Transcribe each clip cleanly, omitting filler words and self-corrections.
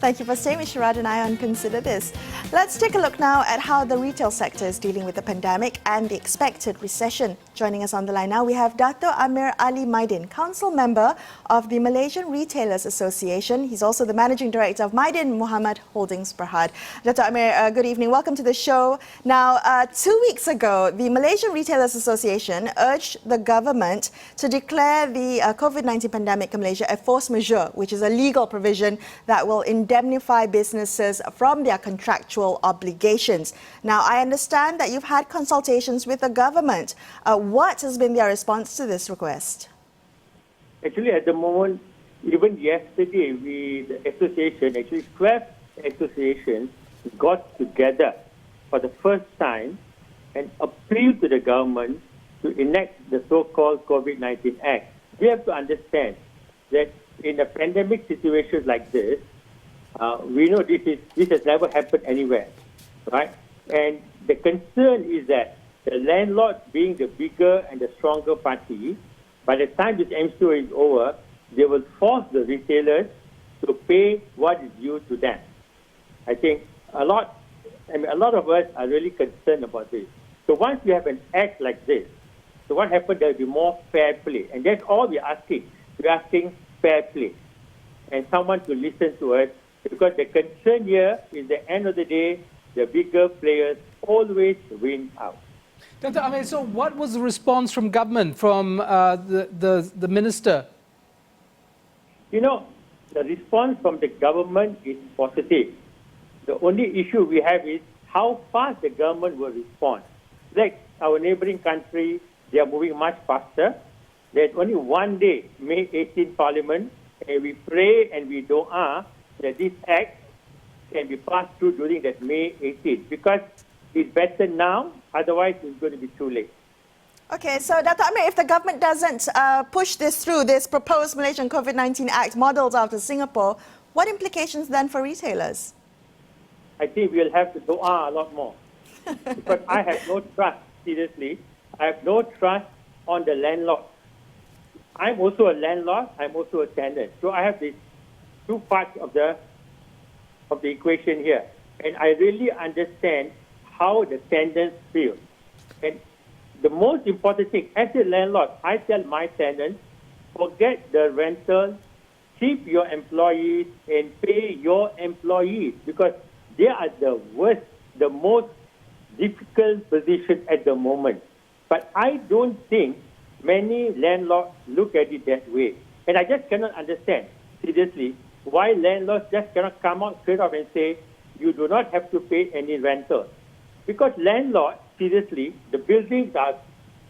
Thank you for staying with Sharaad and I on Consider This. Let's take a look now at how the retail sector is dealing with the pandemic and the expected recession. Joining us on the line now, we have Datuk Ameer Ali Mydin, Council Member of the Malaysian Retailers Association. He's also the Managing Director of Mydin Muhammad Holdings Berhad. Datuk Ameer, good evening. Welcome to the show. Now, 2 weeks ago, the Malaysian Retailers Association urged the government to declare the Covid-19 pandemic in Malaysia a force majeure, which is a legal provision that will indemnify businesses from their contractual obligations. Now, I understand that you've had consultations with the government. What has been their response to this request? Actually, at the moment, even yesterday, the association, actually 12 associations, got together for the first time and appealed to the government to enact the so-called Covid-19 Act. We have to understand that in a pandemic situation like this, we know this has never happened anywhere, right? And the concern is that the landlord, being the bigger and the stronger party, by the time this MCO is over, they will force the retailers to pay what is due to them. I think a lot of us are really concerned about this. So once you have an act like this, so what happens? There will be more fair play, and that's all we're asking. We're asking fair play, and someone to listen to us, because the concern here is, at the end of the day, the bigger players always win out. Dr. Ameer, so what was the response from government, from the minister? You know, the response from the government is positive. The only issue we have is how fast the government will respond. Like our neighboring country, they are moving much faster. There's only one day, May 18 Parliament, and we pray and we dua that this act can be passed through during that May 18, because it's better now, otherwise it's going to be too late. Okay, so Datuk Ameer, if the government doesn't push this through, this proposed Malaysian Covid-19 Act modelled after Singapore, what implications then for retailers? I think we'll have to dua a lot more, because I have no trust, seriously. I have no trust on the landlord. I'm also a landlord, I'm also a tenant. So I have these two parts of the equation here. And I really understand how the tenants feel. And the most important thing, as a landlord, I tell my tenants, forget the rental, keep your employees and pay your employees, because they are the worst, the most difficult position at the moment. But I don't think many landlords look at it that way. And I just cannot understand, seriously, why landlords just cannot come out straight up and say, you do not have to pay any rental. Because landlords, seriously, the buildings are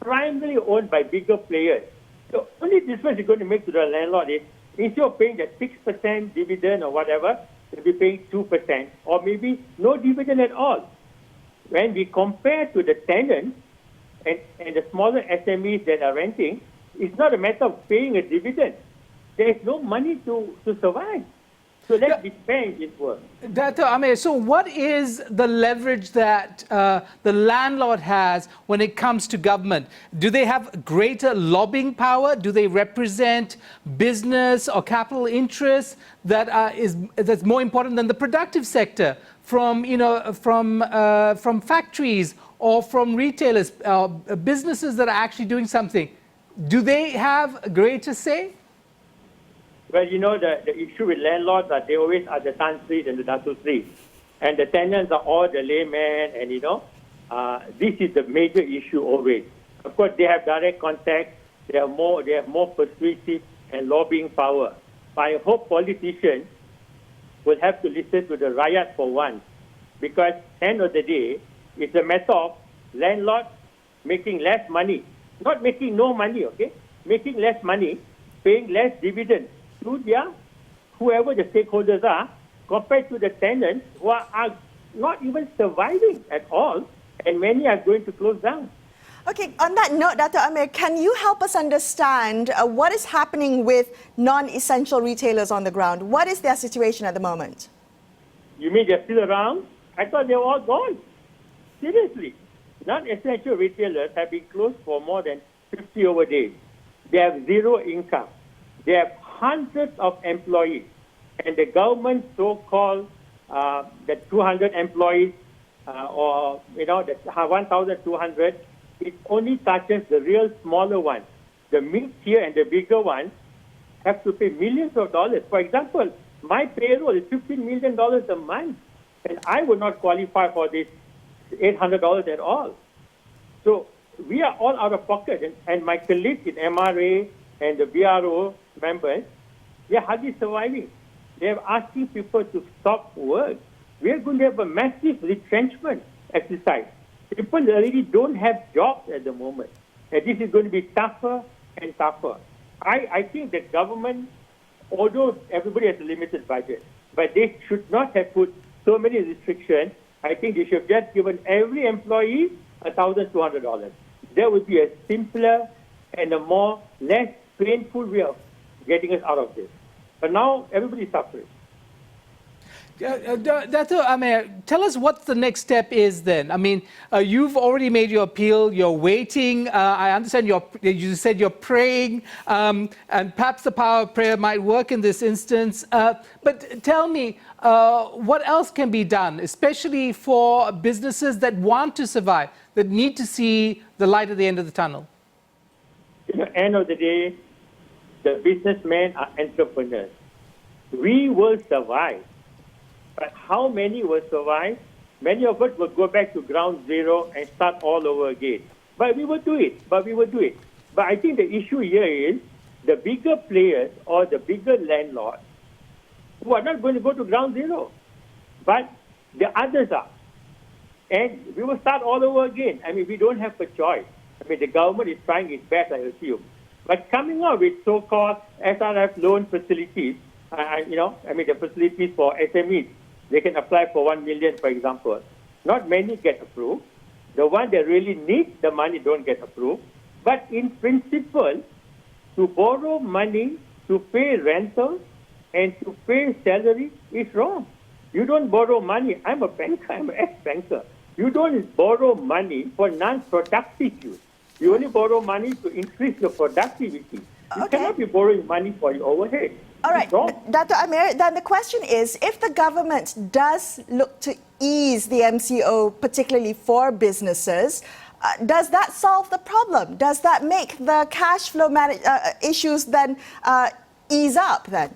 primarily owned by bigger players. The only difference you're going to make to the landlord is, instead of paying that 6% dividend or whatever, they'll be paying 2%, or maybe no dividend at all. When we compare to the tenants, and the smaller SMEs that are renting, it's not a matter of paying a dividend. There is no money to survive. So let's be fair in this work. Dr. Ameer, so what is the leverage that the landlord has when it comes to government? Do they have greater lobbying power? Do they represent business or capital interests that's more important than the productive sector, from factories or from retailers, businesses that are actually doing something? Do they have a greater say? Well, you know, the issue with landlords are they always are the Tan Sri and the Datuk Sri. And the tenants are all the laymen, and this is the major issue always. Of course, they have direct contact, they have more persuasive and lobbying power. But I hope politicians will have to listen to the rakyat for once, because at the end of the day, it's a matter of landlords making less money. Not making no money, okay? Making less money, paying less dividends to whoever the stakeholders are, compared to the tenants who are not even surviving at all, and many are going to close down. Okay, on that note, Datuk Ameer, can you help us understand what is happening with non-essential retailers on the ground? What is their situation at the moment? You mean they're still around? I thought they were all gone. Seriously. Non-essential retailers have been closed for more than 50 over days. They have zero income. They have hundreds of employees. And the government so-called the 200 employees or, the 1,200, it only touches the real smaller ones. The mid-tier and the bigger ones have to pay millions of dollars. For example, my payroll is $15 million a month, and I would not qualify for this $800 at all. So we are all out of pocket, and my colleagues in MRA and the BRO members, they are hardly surviving. They are asking people to stop work. We are going to have a massive retrenchment exercise. People already don't have jobs at the moment, and this is going to be tougher and tougher. I think the government, although everybody has a limited budget, but they should not have put so many restrictions. I think they should have just given every employee $1,200. That would be a simpler and a less painful way of getting us out of this. But now everybody is suffering. Datuk Ameer, tell us what the next step is then. I mean, you've already made your appeal, you're waiting. I understand you said you're praying, and perhaps the power of prayer might work in this instance. But tell me, what else can be done, especially for businesses that want to survive, that need to see the light at the end of the tunnel? At the end of the day, the businessmen are entrepreneurs. We will survive. But how many will survive? Many of us will go back to ground zero and start all over again. But we will do it. But I think the issue here is the bigger players or the bigger landlords who are not going to go to ground zero. But the others are. And we will start all over again. I mean, we don't have a choice. I mean, the government is trying its best, I assume. But coming out with so-called SRF loan facilities, the facilities for SMEs, they can apply for 1 million, for example. Not many get approved. The ones that really need the money don't get approved. But in principle, to borrow money to pay rentals and to pay salary is wrong. You don't borrow money. I'm a banker. I'm an ex-banker. You don't borrow money for non-productive use. You only borrow money to increase your productivity. You cannot be borrowing money for your overhead. All right, Datuk Ameer, then the question is, if the government does look to ease the MCO, particularly for businesses, does that solve the problem? Does that make the cash flow issues then ease up then?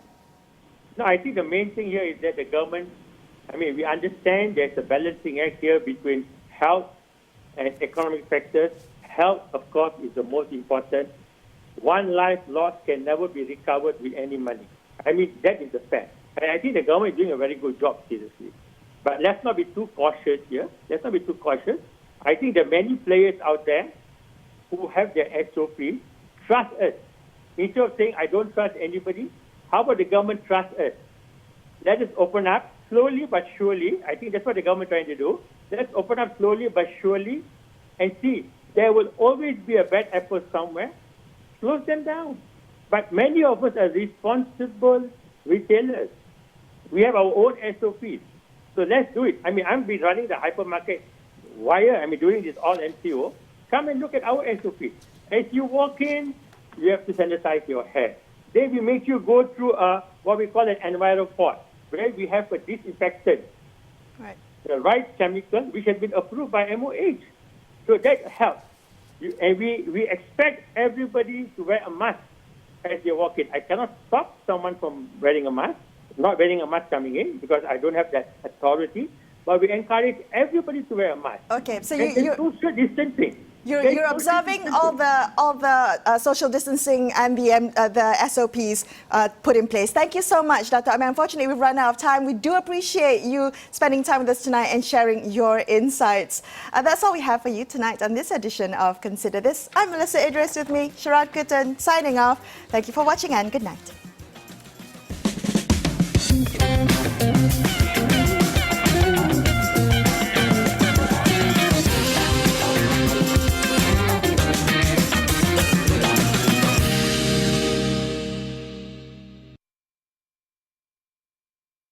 No, I think the main thing here is that the government, we understand there's a balancing act here between health and economic factors. Health, of course, is the most important. One life lost can never be recovered with any money. That is the fact. And I think the government is doing a very good job, seriously. But let's not be too cautious here. Let's not be too cautious. I think there are many players out there who have their SOP. Trust us. Instead of saying, I don't trust anybody, how about the government trust us? Let us open up slowly but surely. I think that's what the government is trying to do. Let's open up slowly but surely and see. There will always be a bad apple somewhere. Close them down. But many of us are responsible retailers. We have our own SOPs. So let's do it. I've been running the hypermarket wire. Doing this all MCO. Come and look at our SOPs. As you walk in, you have to sanitize your hair. Then we make you go through what we call an EnviroPort, where we have a disinfectant. Right. The right chemical, which has been approved by MOH. So that helps. And we expect everybody to wear a mask as they walk in. I cannot stop someone from wearing a mask, not wearing a mask coming in, because I don't have that authority. But we encourage everybody to wear a mask. Okay, so you're social distancing. You're observing all the social distancing and the SOPs put in place. Thank you so much, Datuk Ameer. Unfortunately, we've run out of time. We do appreciate you spending time with us tonight and sharing your insights. That's all we have for you tonight on this edition of Consider This. I'm Melisa Idris, with me, Sharaad, Kuttan, signing off. Thank you for watching and good night.